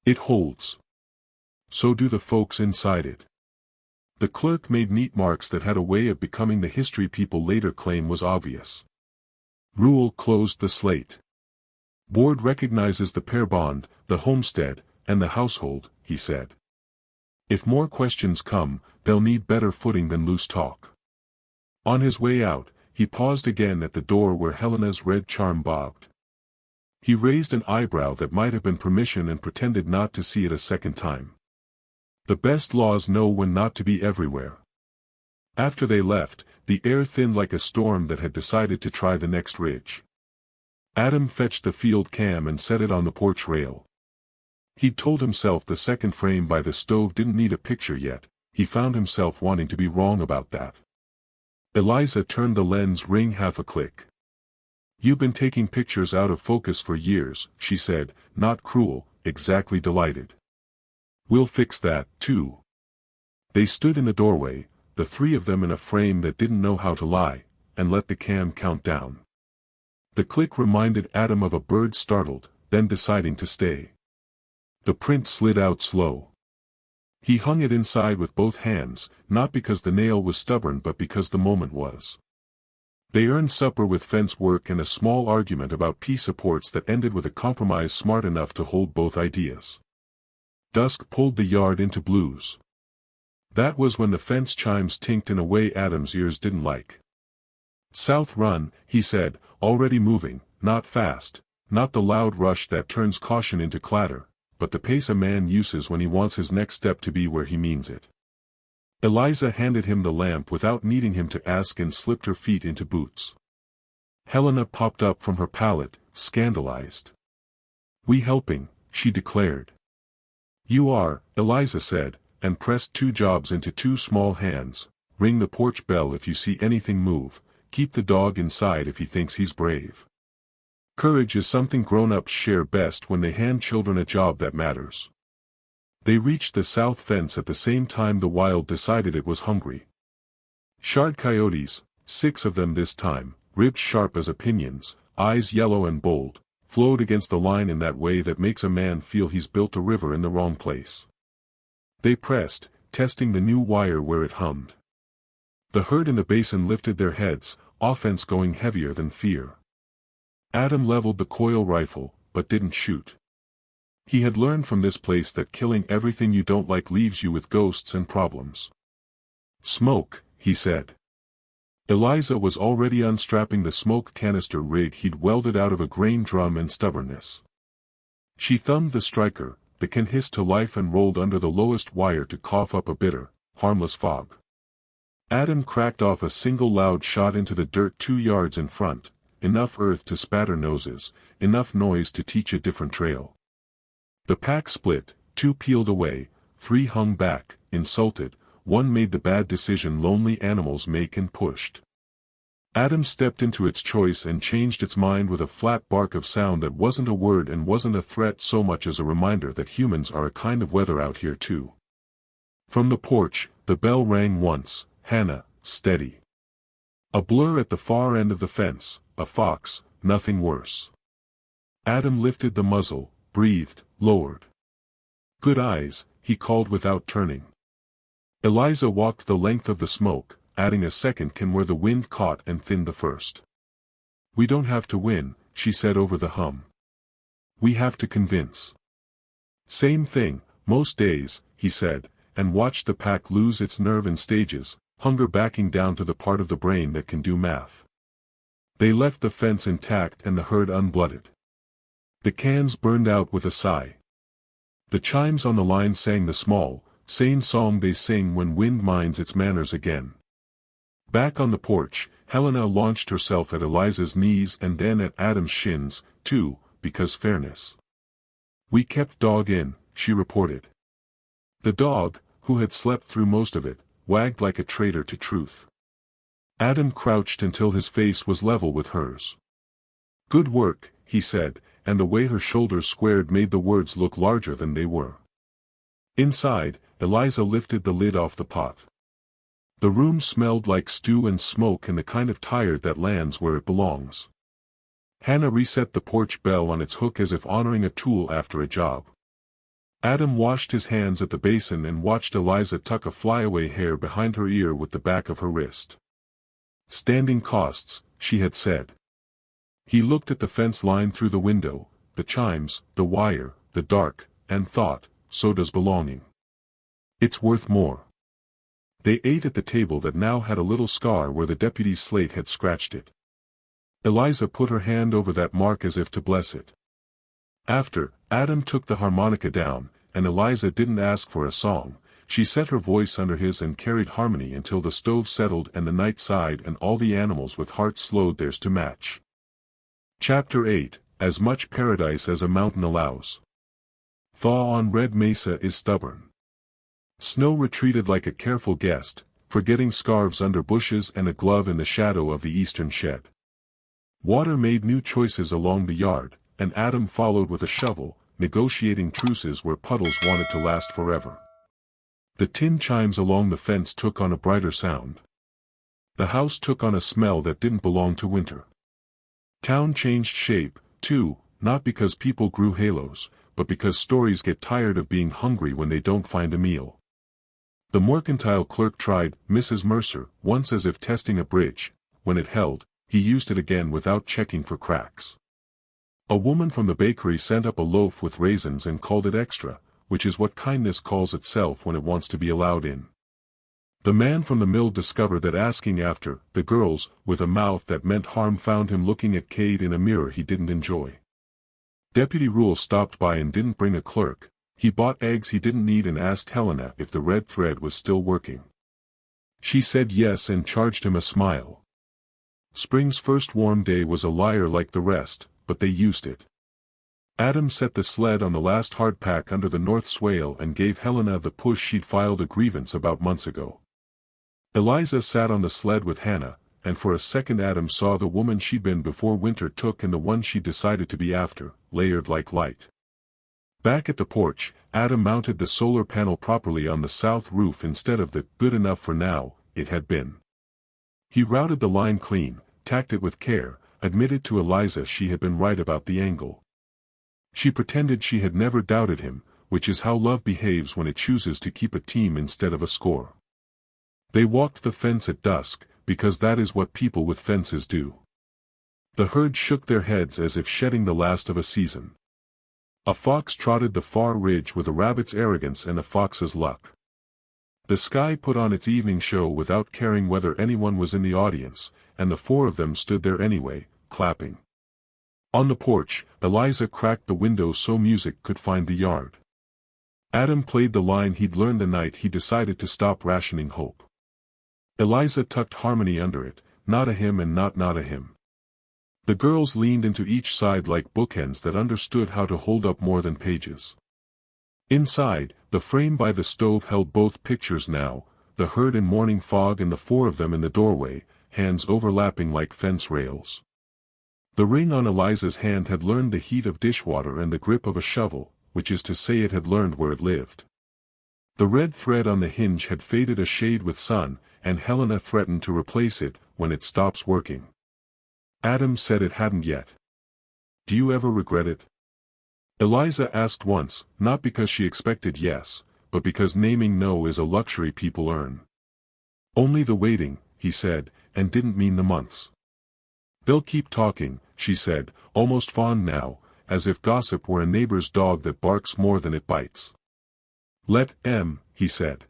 "It holds. So do the folks inside it." The clerk made neat marks that had a way of becoming the history people later claim was obvious. Rule closed the slate. "Board recognizes the pair bond, the homestead, and the household," he said. "If more questions come, they'll need better footing than loose talk." On his way out, he paused again at the door where Helena's red charm bobbed. He raised an eyebrow that might have been permission and pretended not to see it a second time. The best laws know when not to be everywhere. After they left, the air thinned like a storm that had decided to try the next ridge. Adam fetched the field cam and set it on the porch rail. He'd told himself the second frame by the stove didn't need a picture yet. He found himself wanting to be wrong about that. Eliza turned the lens ring half a click. "You've been taking pictures out of focus for years," she said, not cruel, exactly delighted. "We'll fix that, too." They stood in the doorway, the three of them in a frame that didn't know how to lie, and let the cam count down. The click reminded Adam of a bird startled, then deciding to stay. The print slid out slow. He hung it inside with both hands, not because the nail was stubborn but because the moment was. They earned supper with fence work and a small argument about P supports that ended with a compromise smart enough to hold both ideas. Dusk pulled the yard into blues. That was when the fence chimes tinked in a way Adam's ears didn't like. "South run," he said, already moving, not fast, not the loud rush that turns caution into clatter, but the pace a man uses when he wants his next step to be where he means it. Eliza handed him the lamp without needing him to ask and slipped her feet into boots. Helena popped up from her pallet, scandalized. "We helping," she declared. "You are," Eliza said, and pressed two jobs into two small hands. "Ring the porch bell if you see anything move, keep the dog inside if he thinks he's brave." Courage is something grown-ups share best when they hand children a job that matters. They reached the south fence at the same time the wild decided it was hungry. Shard-coyotes, 6 of them this time, ribs sharp as opinions, eyes yellow and bold, flowed against the line in that way that makes a man feel he's built a river in the wrong place. They pressed, testing the new wire where it hummed. The herd in the basin lifted their heads, offense going heavier than fear. Adam leveled the coil rifle, but didn't shoot. He had learned from this place that killing everything you don't like leaves you with ghosts and problems. "Smoke," he said. Eliza was already unstrapping the smoke canister rig he'd welded out of a grain drum and stubbornness. She thumbed the striker, the can hissed to life and rolled under the lowest wire to cough up a bitter, harmless fog. Adam cracked off a single loud shot into the dirt 2 yards in front, enough earth to spatter noses, enough noise to teach a different trail. The pack split, 2 peeled away, 3 hung back, insulted, 1 made the bad decision lonely animals make and pushed. Adam stepped into its choice and changed its mind with a flat bark of sound that wasn't a word and wasn't a threat so much as a reminder that humans are a kind of weather out here too. From the porch, the bell rang once. Hannah, steady. A blur at the far end of the fence, a fox, nothing worse. Adam lifted the muzzle, breathed, lowered. "Good eyes," he called without turning. Eliza walked the length of the smoke, adding a second can where the wind caught and thinned the first. "We don't have to win," she said over the hum. "We have to convince." "Same thing, most days," he said, and watched the pack lose its nerve in stages, hunger backing down to the part of the brain that can do math. They left the fence intact and the herd unblooded. The cans burned out with a sigh. The chimes on the line sang the small, sane song they sing when wind minds its manners again. Back on the porch, Helena launched herself at Eliza's knees and then at Adam's shins, too, because fairness. "We kept dog in," she reported. The dog, who had slept through most of it, wagged like a traitor to truth. Adam crouched until his face was level with hers. "Good work," he said, and the way her shoulders squared made the words look larger than they were. Inside, Eliza lifted the lid off the pot. The room smelled like stew and smoke and the kind of tired that lands where it belongs. Hannah reset the porch bell on its hook as if honoring a tool after a job. Adam washed his hands at the basin and watched Eliza tuck a flyaway hair behind her ear with the back of her wrist. "Standing costs," she had said. He looked at the fence line through the window, the chimes, the wire, the dark, and thought, so does belonging. It's worth more. They ate at the table that now had a little scar where the deputy's slate had scratched it. Eliza put her hand over that mark as if to bless it. After, Adam took the harmonica down, and Eliza didn't ask for a song. She set her voice under his and carried harmony until the stove settled and the night sighed and all the animals with hearts slowed theirs to match. Chapter 8, As Much Paradise as a Mountain Allows. Thaw on Red Mesa is stubborn. Snow retreated like a careful guest, forgetting scarves under bushes and a glove in the shadow of the eastern shed. Water made new choices along the yard, and Adam followed with a shovel, negotiating truces where puddles wanted to last forever. The tin chimes along the fence took on a brighter sound. The house took on a smell that didn't belong to winter. Town changed shape, too, not because people grew halos, but because stories get tired of being hungry when they don't find a meal. The mercantile clerk tried Mrs. Mercer once as if testing a bridge. When it held, he used it again without checking for cracks. A woman from the bakery sent up a loaf with raisins and called it extra, which is what kindness calls itself when it wants to be allowed in. The man from the mill discovered that asking after the girls with a mouth that meant harm found him looking at Cade in a mirror he didn't enjoy. Deputy Rule stopped by and didn't bring a clerk. He bought eggs he didn't need and asked Helena if the red thread was still working. She said yes and charged him a smile. Spring's first warm day was a liar like the rest, but they used it. Adam set the sled on the last hardpack under the north swale and gave Helena the push she'd filed a grievance about months ago. Eliza sat on the sled with Hannah, and for a second Adam saw the woman she'd been before winter took and the one she decided to be after, layered like light. Back at the porch, Adam mounted the solar panel properly on the south roof instead of the good enough for now it had been. He routed the line clean, tacked it with care, admitted to Eliza she had been right about the angle. She pretended she had never doubted him, which is how love behaves when it chooses to keep a team instead of a score. They walked the fence at dusk, because that is what people with fences do. The herd shook their heads as if shedding the last of a season. A fox trotted the far ridge with a rabbit's arrogance and a fox's luck. The sky put on its evening show without caring whether anyone was in the audience, and the four of them stood there anyway, clapping. On the porch, Eliza cracked the window so music could find the yard. Adam played the line he'd learned the night he decided to stop rationing hope. Eliza tucked harmony under it, not a hymn and not a hymn. The girls leaned into each side like bookends that understood how to hold up more than pages. Inside, the frame by the stove held both pictures now, the herd in morning fog and the four of them in the doorway, hands overlapping like fence rails. The ring on Eliza's hand had learned the heat of dishwater and the grip of a shovel, which is to say it had learned where it lived. The red thread on the hinge had faded a shade with sun, and Helena threatened to replace it when it stops working. Adam said it hadn't yet. Do you ever regret it? Eliza asked once, not because she expected yes, but because naming no is a luxury people earn. Only the waiting, he said, and didn't mean the months. They'll keep talking, she said, almost fond now, as if gossip were a neighbor's dog that barks more than it bites. Let 'em, he said.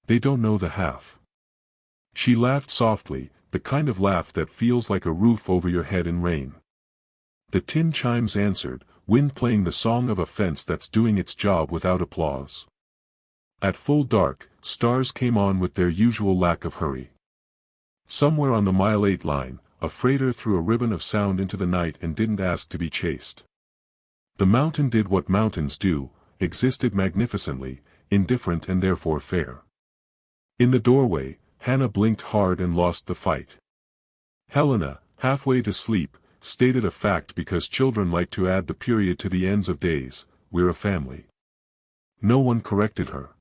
They don't know the half. She laughed softly, the kind of laugh that feels like a roof over your head in rain. The tin chimes answered, wind playing the song of a fence that's doing its job without applause. At full dark, stars came on with their usual lack of hurry. Somewhere on the Mile 8 line, a freighter threw a ribbon of sound into the night and didn't ask to be chased. The mountain did what mountains do, existed magnificently, indifferent and therefore fair. In the doorway, Hannah blinked hard and lost the fight. Helena, halfway to sleep, stated a fact because children like to add the period to the ends of days, we're a family. No one corrected her.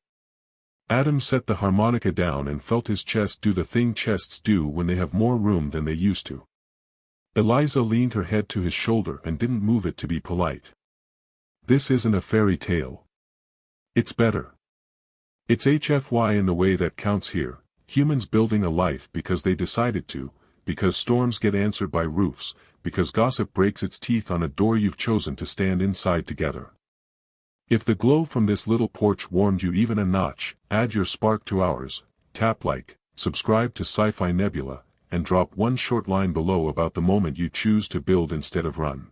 Adam set the harmonica down and felt his chest do the thing chests do when they have more room than they used to. Eliza leaned her head to his shoulder and didn't move it to be polite. This isn't a fairy tale. It's better. It's HFY in the way that counts here, humans building a life because they decided to, because storms get answered by roofs, because gossip breaks its teeth on a door you've chosen to stand inside together. If the glow from this little porch warmed you even a notch, add your spark to ours, tap like, subscribe to Sci-Fi Nebula, and drop one short line below about the moment you choose to build instead of run.